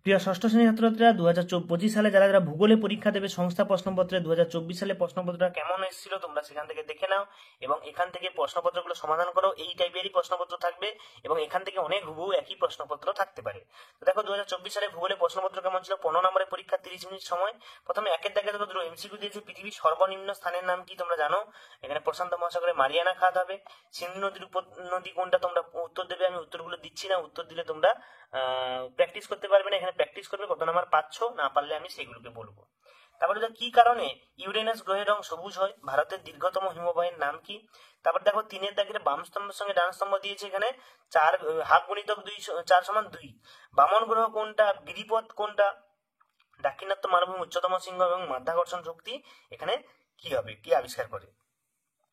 প্রিয় ষষ্ঠ শ্রেণীর ছাত্রছাত্রীরা 2025 সালে যারা যারা ভূগোলে পরীক্ষা দেবে সংস্থা প্রশ্নপত্রে 2024 সালে প্রশ্নপত্রটা কেমন এসেছিল তোমরা সেখান থেকে দেখে নাও এবং এখান থেকে প্রশ্নপত্রগুলো সমাধান করো। এই টাইপেরই প্রশ্নপত্র থাকবে এবং এখান থেকে অনেক হুবহু একই প্রশ্নপত্র থাকতে পারে। তো দেখো 2024 সালে ভূগোলে প্রশ্নপত্র কেমন ছিল। 15 নম্বরের পরীক্ষা 30 মিনিট সময়। প্রথমে একের দাগে দেখো দুটো এমসিকিউ দিয়েছে। পৃথিবীর সর্বনিম্ন স্থানের নাম কি তোমরা জানো? এখানে প্রশান্ত মহাসাগরে মারিয়ানা খাত হবে। সিন্ধু নদীর উপনদী কোনটা তোমরা উত্তর দেবে। আমি উত্তরগুলো দিচ্ছি না, উত্তর দিলে তোমরা প্র্যাকটিস করতে পারবে না। এখানে প্র্যাকটিস করবে কত নাম্বার পাচ্ছ, না পারলে আমি সেগুলোকে বলবো। তারপরে কি কারণে ইউরেনাস গ্রহের রং সবুজ হয়? ভারতের দীর্ঘতম হিমবাহের নাম কি? তারপর দেখো 3-এর দাগের বাম স্তম্ভের সঙ্গে ডান স্তম্ভ দিয়েছে। এখানে 4 হাফ গুণিতক 2 4 সমান 2। বামন গ্রহ কোনটা? গিরিপথ কোনটা? দাক্ষিণাত্য মালভূমি, উচ্চতম শৃঙ্গ এবং মাধ্যাকর্ষণ শক্তি এখানে কি হবে, কি আবিষ্কার করে?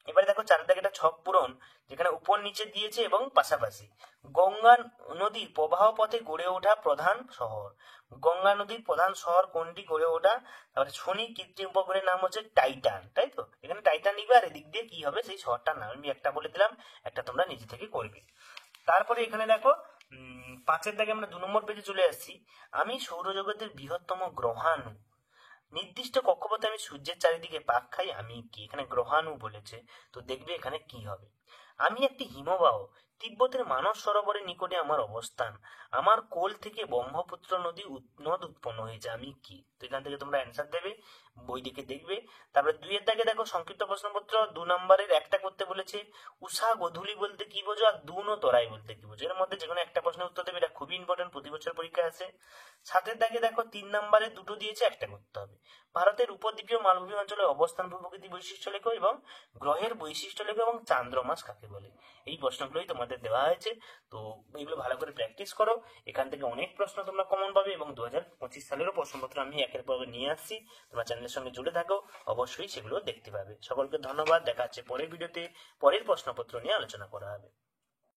এবারে দেখো 4 দাগে একটা ছক পূরণ, যেখানে উপর নিচে দিয়েছে এবং পাশাপাশি। গঙ্গা নদীর প্রবাহ পথে গড়ে ওঠা প্রধান শহর। গঙ্গা নদীর প্রধান শহর কোনটি গড়ে ওঠা? তারপরে শনি কৃত্রিম উপগ্রহের নাম হচ্ছে টাইটান, তাই তো? এখানে টাইটান নিবে আর এদিক দিয়ে কি হবে সেই শহরটার নাম আমি একটা বলে দিলাম, একটা তোমরা নিজে থেকে করবে। তারপরে এখানে দেখো 5-এর দাগে আমরা 2 নম্বর পেজে চলে আসছি। আমি সৌরজগতের বৃহত্তম গ্রহাণু। নির্দিষ্ট কক্ষপথে আমি সূর্যের চারিদিকে পাক খাই, আমি কি? এখানে গ্রহাণু বলেছে, তো দেখবে এখানে কি হবে। আমি একটি হিমবাহ, তিব্বতের মানস সরোবরের নিকটে আমার অবস্থান, আমার কোল থেকে ব্রহ্মপুত্র নদ উৎপন্ন হয়েছে, আমি কি? তো এখান থেকে তোমরা অ্যান্সার দেবে, বই দিকে দেখবে। তারপরে 2-এর দাগে দেখো সংক্ষিপ্ত প্রশ্নপত্র 2 নম্বরের একটা করতে বলেছে। উষা গোধূলি বলতে কি বোঝো আর দুন ও তরাই বলতে কি বোঝো? এর মধ্যে যেকোনো একটা প্রশ্নের উত্তর দেবে, এটা খুবই ইম্পর্টেন্ট, প্রতি বছর পরীক্ষায় আসে। 7-এর দাগে দেখো 3 নম্বরে দুটো দিয়েছে, একটা করতে হবে। ভারতের উপদ্বীপীয় মালভূমি অঞ্চলের অবস্থান, ভূপ্রকৃতি বৈশিষ্ট্য লেখো এবং গ্রহের বৈশিষ্ট্য লেখো এবং চান্দ্রমাস কাকে বলে। এই প্রশ্নগুলোই তোমাদের দেওয়া হয়েছে, তো এগুলো ভালো করে প্র্যাকটিস করো। এখান থেকে অনেক প্রশ্ন তোমরা কমন পাবে এবং 2025 সালেরও প্রশ্নপত্র আমি একের পর এক নিয়ে আসছি। তোমরা চ্যানেলের সঙ্গে জুড়ে থাকো, অবশ্যই সেগুলো দেখতে পাবে। সকলকে ধন্যবাদ, দেখা হচ্ছে পরের ভিডিওতে। পরের প্রশ্নপত্র নিয়ে আলোচনা করা হবে।